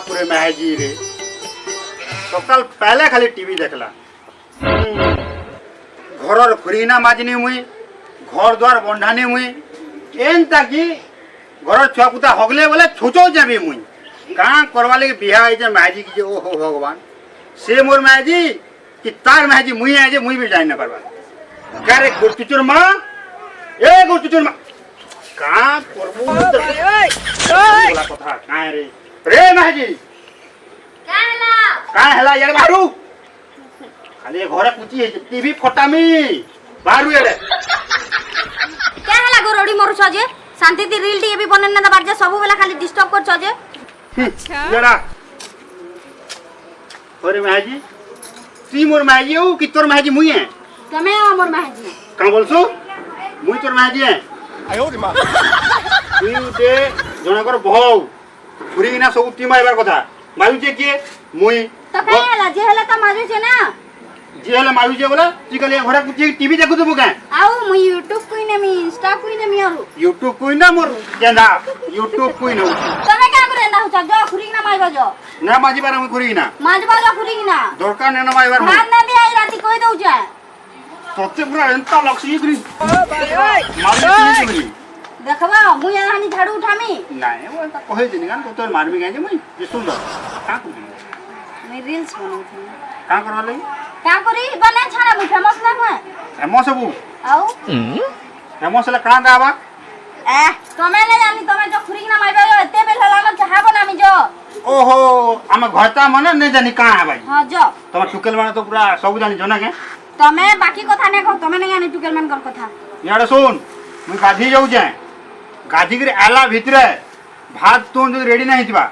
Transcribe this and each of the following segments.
पूरे महजी रे सकाल पहले खाली टीवी देखला घर खुरीना माजनी मुई घर द्वार बंधानी मुई एन ताकि घर छुआ पुता हगले बोले छुचो जाबी मुई कहाँ करवा लगे बिहा है महजी की ओ हो भगवान से मोर महजी कि तार महजी मुई है मुई भी जान ना पारबा क्या रे गुरचुचुर माँ ए गुरचुचुर माँ कहाँ करबू बोला कथा कहाँ रे रे महजी कहाँ हला यार बारू खाली घरे पूछी है टीवी फटामी बारू यार क्या हला गोरोडी मरु छजे शांति दी रील टीवी बनन ना बार जे सब बेला खाली डिस्टर्ब कर छजे अच्छा यारा अरे महजी ती मोर महजी हो कि तोर महजी मुई है तमे मोर महजी का बोलसु मुई तोर महजी है आयो रे मां तू दे जनकर बहु पुरी ना सब टीम आइबार कथा मायु जे के मुई तो काय हला जे हला त माजु छे ना जे हला मायु जे बोला ती कले घरा कुछ टीवी देखु तो मुका आउ मुई YouTube कोई ना मी इंस्टा कोई ना मी आरु YouTube कोई ना मोर गेंदा YouTube कोई ना तमे का करे ना हो जो खुरी ना माइबा जो ना माजी बार हम खुरी ना माजबा जो खुरी ना दरकार ना माइबार भात ना दे आई राती कोई दउ जा तोते पूरा एंता लक्ष्मी करी ओ भाई मारी देखबा मुई हानी झाड़ू उठामी नाही वो एंता कहे दिनी गान तो मारमी गाय जे मुई जे सुंदर का करू मैं रील्स बनाउथि का करवा लई का करी बने छाना मु फेमस ना है फेमस हबू आउ फेमस ला का दाबा ए तमे ने जानी तमे जो खुरी ना माइबा जो एते बेल हला न चाहा बनामी जो ओहो हम घरता मन नहीं जानी का है भाई हां जो तम टुकेल माने तो पूरा सब जानी जना के तमे बाकी कथा ने कहो तमे ने जानी टुकेल मन कर कथा यार सुन मु गाधी जाऊ जाए गाधी के आला भितरे भात तो जो रेडी नहीं हितबा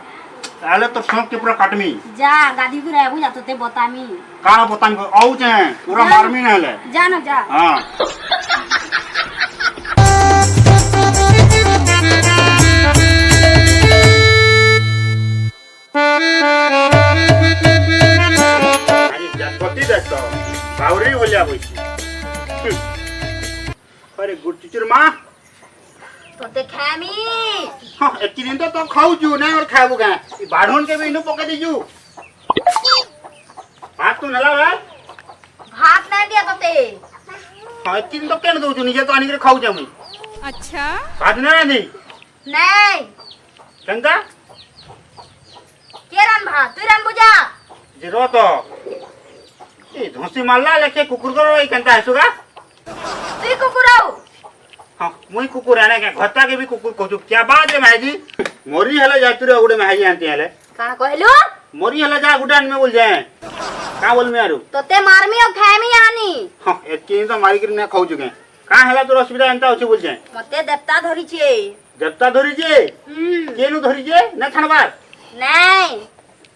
ताले तो सोक के पूरा काटमी जा गाधी गुरे आबू जा तोते बतामी का बताम को आउ जे पूरा मारमी ना ले जा न जा हां अरे देखो बावरी बोलिया बोची अरे गुरचुचुर मां तोते खामी हां एकी दिन तो खाऊ जू ना और खाबू का बाढोन के भी इनु पका दीजू भात तो नला बा भात ना दिया तोते हां एकी दिन तो केन दऊ जू निजे तो आनी के खाऊ जा मुई अच्छा भात ना दी नहीं कंगा केरन भात तू रन बुझा जिरो तो ए धोसी मारला लेके कुकुर करो ए कंता हसुगा तू कुकुराऊ हां मुई कुकुर आने के घत्ता के भी कुकुर को क्या बात है महजी मोरी हला जातुरे उडे महजी आंते हले का कहलु मोरी हला जा गुडान में बोल जाए का बोल में आरु तोते मारमी और खामी आनी हां एकी तो मारी के ना खाऊ जुगे का हला तो असुविधा एंता होची बोल जाए मते देवता धरी छे जत्ता धरी जे केनु धरी जे ना छणबा नहीं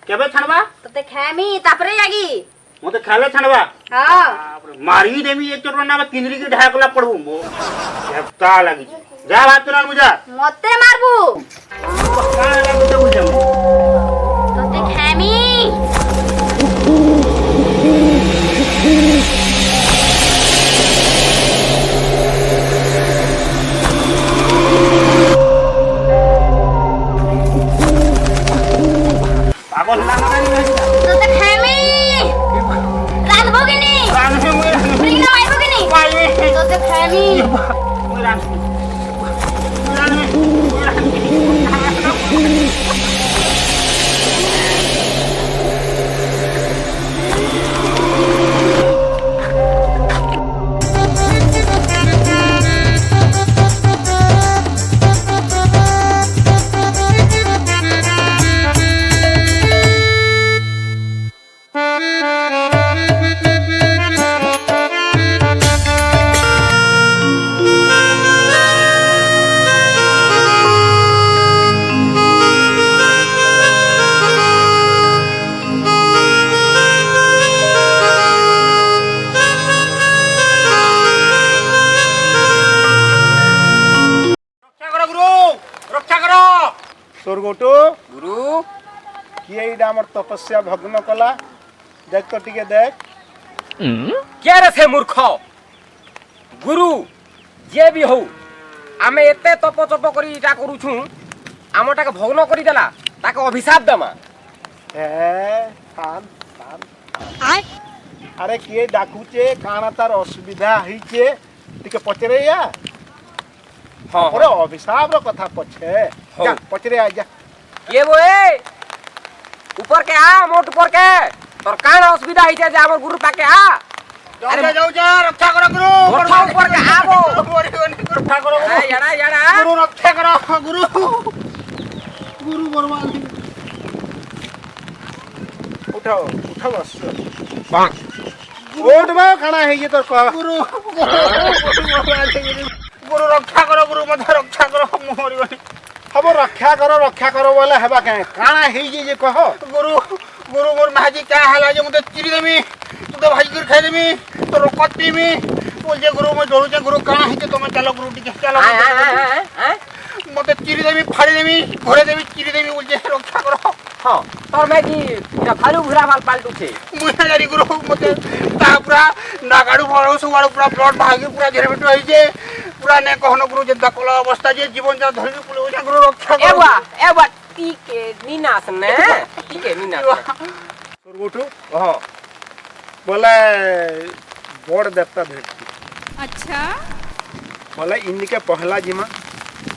केबे छणबा तोते खामी तापरे जागी मते खाले छणबा हां मारी देमी एक चोट ना किंदरी के ढाकला पड़बू मो जत्ता लगी जा बात ना मुझा मते मारबू का हला तो बोल जाए तोते खामी पागल ना ना तोते खामी रान भोगिनी रान से मुई प्रिंगा माई भोगिनी पाए तोते खामी मुई रान गोटो गुरु किए इडा हमर तपस्या भग्न कला देख तो टिके देख क्या रे थे मूर्ख গুরু যে বি হউ আমি এতে তপ চপ করি এটা করুছু আমটাকে ভগ্ন করে দেলা তাকে অভিশাপ দেমা আরে কিଏ ডাকুছে কাଣା তার অসুবিধা হইছে ଟିକେ পচরেয়া হ্যাঁ পরে অভিশাপর কথা পছে যা পচরে আ যা কে বয়ে উপর কে আ মোট উপর কে তোর কান অসুবিধা হইছে যে আমার গুরু পাকে আ যাও যা রক্ষা কর গুরু ওঠা উপর কে আবো রক্ষা কর ইয়াড়া ইয়াড়া গুরু রক্ষা কর গুরু গুরু বরবাদ উঠাও উঠাও আসছো ওঠবা কাଣା হইছে তোর কহ গুরু গুরু রক্ষা কর গুরু মধ্যে রক্ষা কর মরিবনি হব রক্ষা কর বলে হেবা কে কাଣା হইছে যে কহ গুরু গুরু মোর মাঝি কা হালা যে মতে চিরি দেমি তু তো ভাজি করে খাই দেমি তোর রকত পিমি বলছে গুরু মই ডরুছে গুরু কানা হইছে তুমি চলো গুরু টিকে চলো মতে চিরি দেমি ফাড়ি দেমি ঘরে দেমি চিরি দেমি বলছে রক্ষা কর হ্যাঁ তোর মেজি এটা ভালু ভুরা ভাল পাল্টুছে মুই জানি গুরু মতে তা পুরা নাগাড়ু বড় সুগাড়ু পুরা ব্লড ভাগি পুরা ঝেরবেট হইছে পুরা নে কহনো গুরু যে দকলা অবস্থা যে জীবন যা ধরি পুলে ওই গুরু রক্ষা কর এবা টিকে নিনাস নে টিকে নিনাস তোর উঠু বলে বড় দেবতা ভেটছি अच्छा বলে ইন্দিকে পহলা জিমা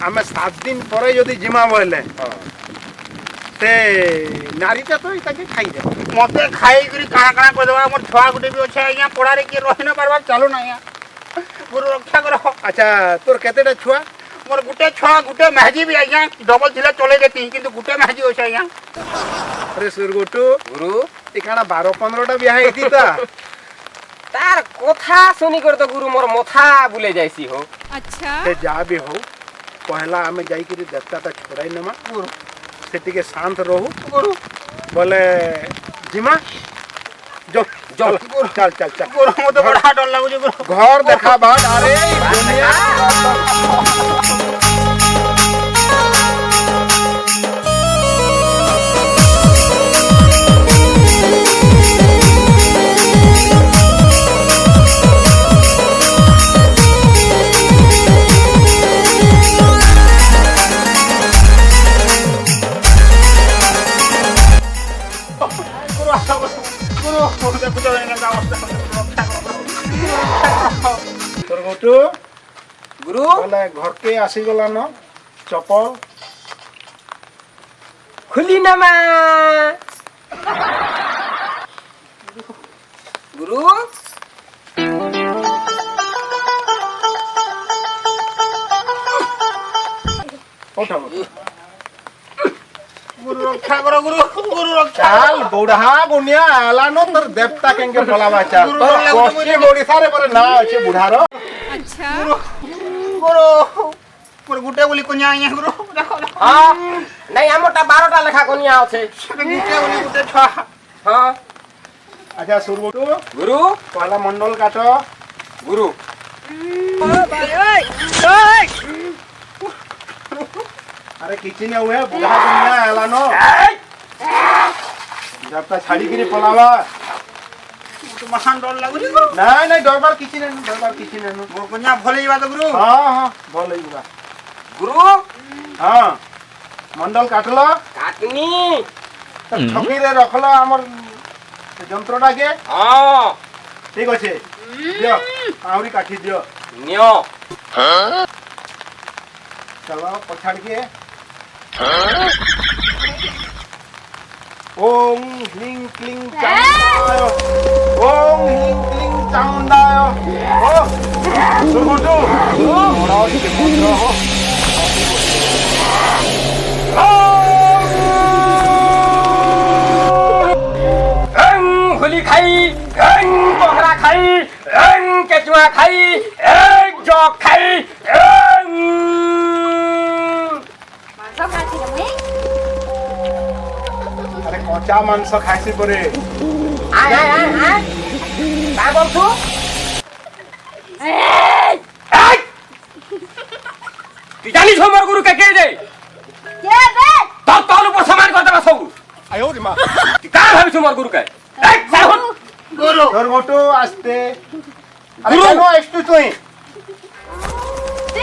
আমি 7 দিন পরে যদি জিমা বলে তে নারীটা তো তাকে খাই দেব মতে খাই করি কানা কানা করে দেবা মোর ছুয়া গুটে বি আছে আজ্ঞা পড়ারে কি রহি না পারবা চালু না আজ্ঞা গুরু রক্ষা কর আচ্ছা তোর কেতেটা ছুয়া মোর গুটে ছুয়া গুটে মেহজি বি আজ্ঞা ডবল ছিলে চলে যেতি কিন্তু গুটে মেহজি আছে আজ্ঞা আরে সুরগুটু গুরু এ কানা 12-15টা বিয়া হইতি তা তার কথা শুনি করে তো গুরু মোর মাথা বুলে যাইছি হো अच्छा সে যা বি হও পহলা আমি যাই করে দেবতাটা ছড়াই নেমা গুরু সে টিকে শান্ত রহু গুরু বলে জিমা চল চল চল চল চল গুরু মতে বড় ডর লাগুছে গুরু ঘর দেখা বাদ আরে দুনিয়া গুরু আশা গুরু গুরু দেখো না অবস্থা রক্ষা কর তোর গোটু গুরু বলে ঘরকে আসি গলা ন চপল খুলি নামা গুরু ওঠো গুরু রক্ষা কর গুরু গুরু রক্ষা চাল বুড়া গুনিয়া এলানো তোর দেবতা কেঙ্কে বলাবা চাল গুরু তোর বলে পশ্চিম ওড়িশারে পরে না আছে বুড়ার अच्छा গুরু মোর গুটে বলি কোনিয়া আজ্ঞা গুরু দেখো হ্যাঁ নাই আমটা 12টা লেখা কোনিয়া আছে গুটে বলি গুটে ছুয়া হ্যাঁ আচ্ছা সুরগুটু গুরু পহলা মন্ডল কাট গুরু আরে কিছু না হুয়ে বুড়া গুনিয়া এলানো দেবতা ছাড়ি করে পলাবা মহান ডর লাগুছে গুরু নাই নাই ডরবার কিছু নাই ডরবার কিছু নাই মোর কোনিয়া ভলে যাবা তো গুরু হ্যাঁ হ্যাঁ ভাল হইবা গুরু হ্যাঁ মন্ডল কাটলো কাটনি ছকিরে রখলো আমার যন্ত্রটাকে হ্যাঁ ঠিক আছে দিও আউরি কাঠি দিও নিও চলো পছাড়কে ওম হ্লিং ক্লিং চামুন্ডায় ওম হ্লিং ক্লিং চামুন্ডায় ও সুরগুটু ওরাও দিকে মন্ত্র হো খুলি খাই পকড়া খাই কেচুয়া খাই জগ খাই মাংস খাচ্ছি রে মুই আরে কচা মাংস খাইছি পরে আয় আয় আয় আয় তা বলছো তুই জানিস আমার গুরু কে কে রে কে বে তোর তোর উপর সমান কথা না সব আয়ো রে মা তুই কার ভাবিস আমার গুরু কে গুরু সুরগুটু আসতে আরে গুরু! কেন আসতু তুই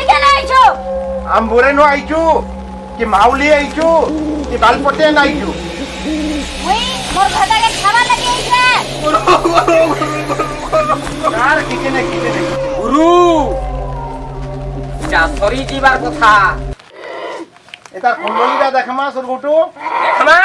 কেন আইছো আম্বুরে নো আইছু কি মাউলি আইছু কি বালপটে আইছু ওই মোর ভাতাকে খাবার লাগি আইছে আর কিছু না গুরু যা সরি যাবার কথা এটা কুণ্ডলীটা দেখমা সুরগুটু দেখমা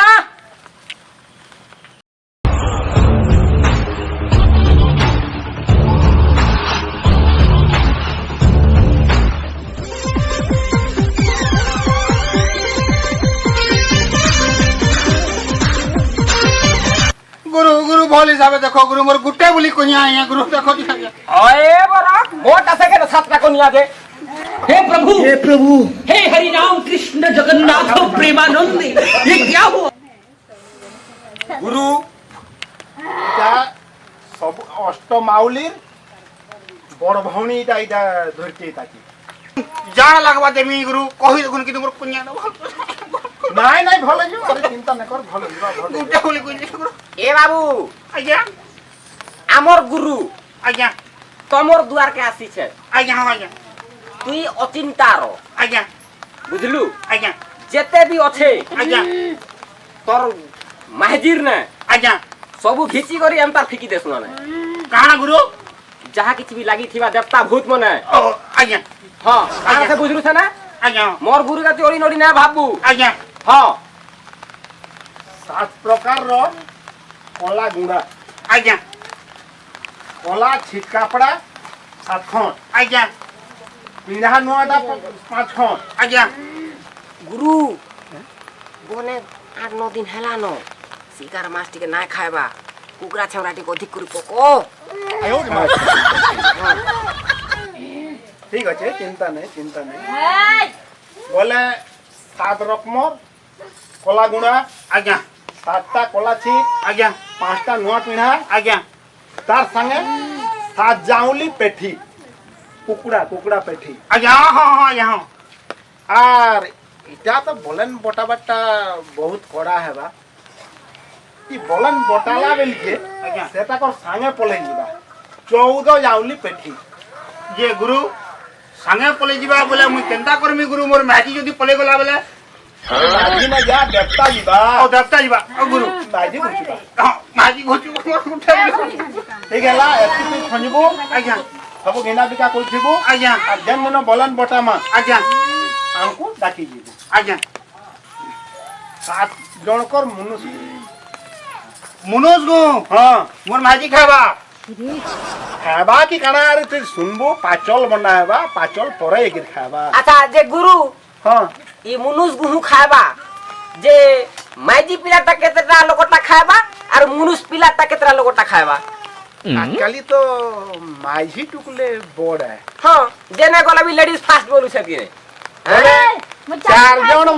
গুরু গুরু ভাল হিসাবে দেখো গুরু মোর গুটে বলি কইয়া আইয়া গুরু দেখো দিয়া ওয়ে বড় মোটা থেকে সাতটা কোনিয়া দে हे प्रभु हे हरि राम कृष्ण जगन्नाथ प्रेमानंद ये क्या हुआ গুরু এটা সব অষ্ট মাউলির বড় ভৌণী এটা ধরতে থাকি যা লাগবা দেমি গুরু কহি দেখুন কিন্তু মোর কইয়া দাও নাই নাই ভালো যাও আরে চিন্তা না কর ভালো যাও ভালো গুটে বলি কইলি গুরু এ বাবু আজ্ঞা আমর গুরু আজ্ঞা তমর দুয়ারকে আসিছে আজ্ঞা হ্যাঁ আজ্ঞা তুই অচিন্তার আজ্ঞা বুঝলু আজ্ঞা যেতে বি অছে আজ্ঞা তোর মাহজির না আজ্ঞা সবু ঘিচি করি আমি তার ফিকি দেশ না কাଣା গুরু যাহা কিছু বি লাগি থিবা দেবতা ভূত মনে ও আজ্ঞা হ্যাঁ কাছে সে বুঝলু না আজ্ঞা মোর গুরু কাছে ওরি নড়ি না ভাববু আজ্ঞা হ্যাঁ 7 প্রকারর কলা গুঁড়া আজ্ঞা কলা ছিটকাপড়া 7 খন্ড আজ্ঞা পিঁড়া নোয়াটা 5 খন্ড আজ্ঞা গুরু বনে 8-9 দিন হেলানো শিকার মাছ টিকে না খাইবা কুকুরা ছাউরা টিকে অধিক করে পকো ঠিক আছে চিন্তা নেই এই বলে 7 রকমর কলা গুঁড়া আজ্ঞা 7টা কলা ছিট আজ্ঞা 5টা নোয়া পিঁড়া আজ্ঞা তার সঙ্গে 7 জাউলি পেঠি কুকুড়া পেঠি আজ্ঞা হ্যাঁ হ্যাঁ আজ্ঞা হ্যাঁ আর এটা তো বলেন বটাবারটা বহুত কড়া হেবা ই বলেন বটালা বেলকে আজ্ঞা সেটা কর সাঙ্গে পলাই ଯିବା 14 জাউলি পেঠি যে গুরু সাঙ্গে পলে ଯିବା বলে মুই কেনতা করমি গুরু মোর মাঝি যদি পলে গলা বলে মাঝি না যা দেবতা ଯିବା ও দেবতা ଯିবা ও গুরু মাঝি বুঝিবা মাঝি ঘুচু উঠে ঠিক ହେଲା ଏତି তুই খঞ্জবু আজ্ঞা ସବୁ গিনা বিকা কইছিবু আজ্ঞা আর যেন দিন বলেন বটামা আজ্ঞা ଆମକୁ ଡାକି ଯିବୁ আজ্ঞা 7 জনকর মনুষ্য মনোজ গো ହଁ মোর মাঝি খাবা খাবা কি কাଣା আরে তুই শুনবু পাচল বনা হেবা পাচল পরে একির খাবা আচ্ছা যে গুরু ହଁ ই মুনুষ গুহু খাইবা যে মাইজি পিলাটা কেতেটা লোকটা খাইবা আর মুনুষ পিলাটা কেতেটা লোকটা খাইবা আজকালি তো মাঝি টুকলে বড় হ্যাঁ জেনে গলে বি লেডিজ ফার্স্ট বলুছে কি বলে 4 জন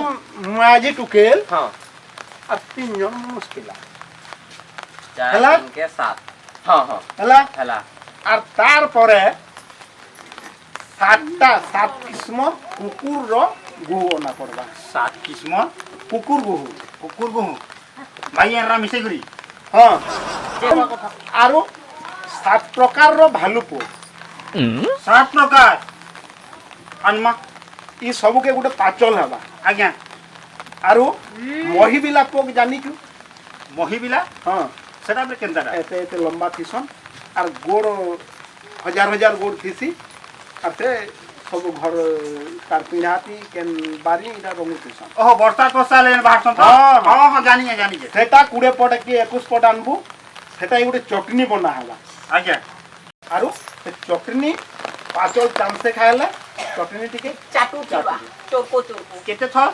মাঝি টুকেল হ্যাঁ আর 3 জন মুশকিলা চার হেলা? তিনকে সাত হ্যাঁ হ্যাঁ হেলা হেলা আর তারপরে 7 কিস্ম কুকুরর গুহু না পড়বা 7 কিস্ম কুকুর গুহু কুকুর গুহু ভাই এরা মিশে করি হ্যাঁ আরো 7 প্রকারর ভালুপো 7 প্রকার আনমা ই সবুকে গোটে পাচল হেবা আজ্ঞা আরো মহিবিলা পোক জানিছু মহিবিলা হ্যাঁ সেটা আপনি কেনতাটা এতে এতে লম্বা থিসন আর গোড় হাজার গোড় থিসি আর সে সব ঘর তার পিঁড়াতি কেন বাড়ি এটা রঙু থিসন ওহ বর্ষা টসা লেন বাহারছন তো হ্যাঁ, হ্যাঁ। হ্যাঁ হ্যাঁ জানি জানি সেটা 20 পট কি 21 পট আনবু সেটা গোটে চটনি বনা হেবা আজ্ঞা আরো সে চটনি পাচল চামচে খাইলে চটনি টিকে চাটু দিবা চোরকো চোরকো কেতে থর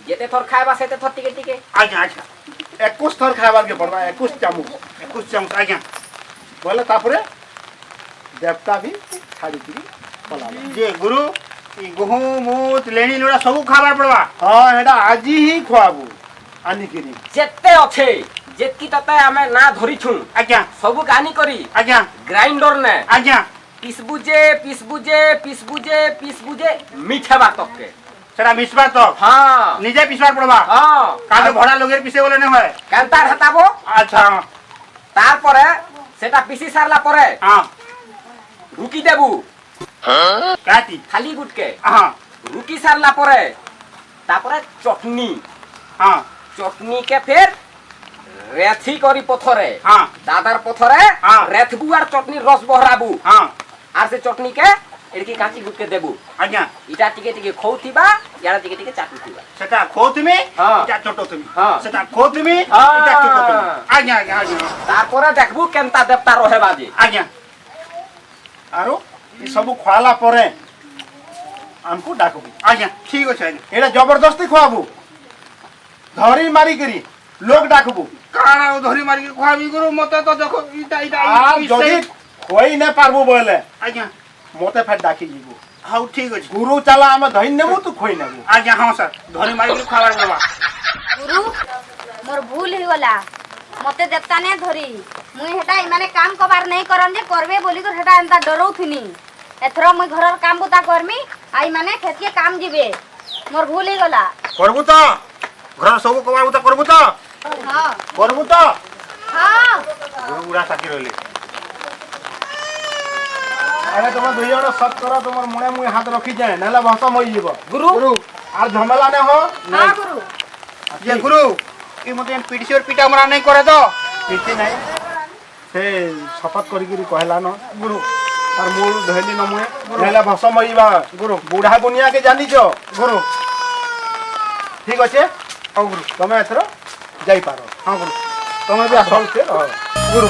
যেতে থর খাইবা সেতে থর টিকে টিকে আজ্ঞা আচ্ছা 21 থর খাইবার কে পড়বা 21 চামচ 21 চামচ আজ্ঞা বলে তারপরে দেবতা भी ছাড়ি দিবি পলাবা যে গুরু এই গহু মুত লেনি লোড়া সবু খাবার পড়বা হ্যাঁ এটা আজি হি খোয়াবু আনিকিরি যেতে অছে যেতকি ততে আমি না ধরিছু আজ্ঞা সবু কানি করি আজ্ঞা গ্রাইন্ডর নে আজ্ঞা পিসবুজে মিঠাবা তককে সেটা মিশবা তো হ্যাঁ নিজে পিসবার পড়বা হ্যাঁ কাজে ভড়া লোকের পিছে বলে না হয় কান্তার হাতাবো আচ্ছা তারপরে সেটা পিসি সারলা পরে হ্যাঁ রুকি দেবু କାଟି ଖାଲି ଗୁଟକେ ହଁ ରୁଟି ସାରିଲା ପରେ ତାପରେ ଚଟନି ହଁ চটনিকে ফের রেথি করি পথরে হ্যাঁ দাদার পথরে হ্যাঁ। রেথবু আর চটনির রস বহরাবু ହଁ আর সে চটনিকে এদিকে কাঁচি গুটকে দেবু ଆଜ୍ଞା ইটা টিকে টিকে খৌথিবা ইয়াড়া টিকে টিকে চাটুথিবা ସେଟା ଖୋଉଥିମି ହଁ। ଏଟା ଚଟଉଥିମି ହଁ। ସେଟା ଖୋଉଥିମି ହଁ। ଏଟା ଚଟଉଥିମି ଆଜ୍ଞା ଆଜ୍ଞା ଆଜ୍ଞା তারপরে দেখবু কেনতা দেবতা রহেবা যে ଆଜ୍ଞା ଆରୁ ଏ ସବୁ ଖୁଆଲା ପରେ ଆମକୁ ଡାକବୁ ଆଜ୍ଞା ଠିକ ଅଛି ଆଜ୍ଞା ଏଇଟା ଜବରଦସ୍ତି ଖୁଆବୁ ଧରି ମାରିକିରି ଲୋକ ଡାକବୁ କାଣା ଆଉ ଧରି ମାରିକି ଖୁଆବି ଗୁରୁ ମତେ ତ ଦେଖ ଇଟା ଇଟା আর যদি ଖୁଆଇ নে পারবু বলে ଆଜ୍ଞା মতে ফের ডাকি ଯିବୁ ହଉ ଠିକ ଅଛି গুরু চালা আমি ধরি নেবু তু খোই নেবু ଆଜ୍ଞା ହଁ ସାର୍ ଧରି ମାରିକି ଖୁଆବାର ପଡ଼ବା গুরু মোর ভুল হইগলা মতে দেবতা নে ধরি মুই হেটা ইমানে কাম কবার নাই করন যে করবে বলি করে হেটা এন্তা ডরৌথিনি এথর মুই ঘরর কাম বুতা করমি আই মানে খেতকে কাম দিবে মোর ভুল হইগলা করবু তো ঘর ସବୁ କବାବୁ ତ করবু তো হ্যাঁ করবু তো হ্যাঁ গুরু গুড়া সাথী রইলে আরে তোমার দুই জন সৎ কর তোমার মুড়ে মুই হাত রখি যায় নাহলে ভসম হয়ে যাব গুরু আর ঝামেলা নে হো হ্যাঁ গুরু যে গুরু ই মতে পিডিসির পিটা মরা নাই করে তো କିଛି নাই সে শপথ করিকিরি কহলা ন গুরু আর মূল ধইলি ন মুই নাহলে ভসম হইবা গুরু বুড়া বুনিয়াকে জানিছ গুরু ঠিক আছে হଉ গুরু তুমি এথর যাই পারো ହଁ গুরু তুমি বি আসল গুরু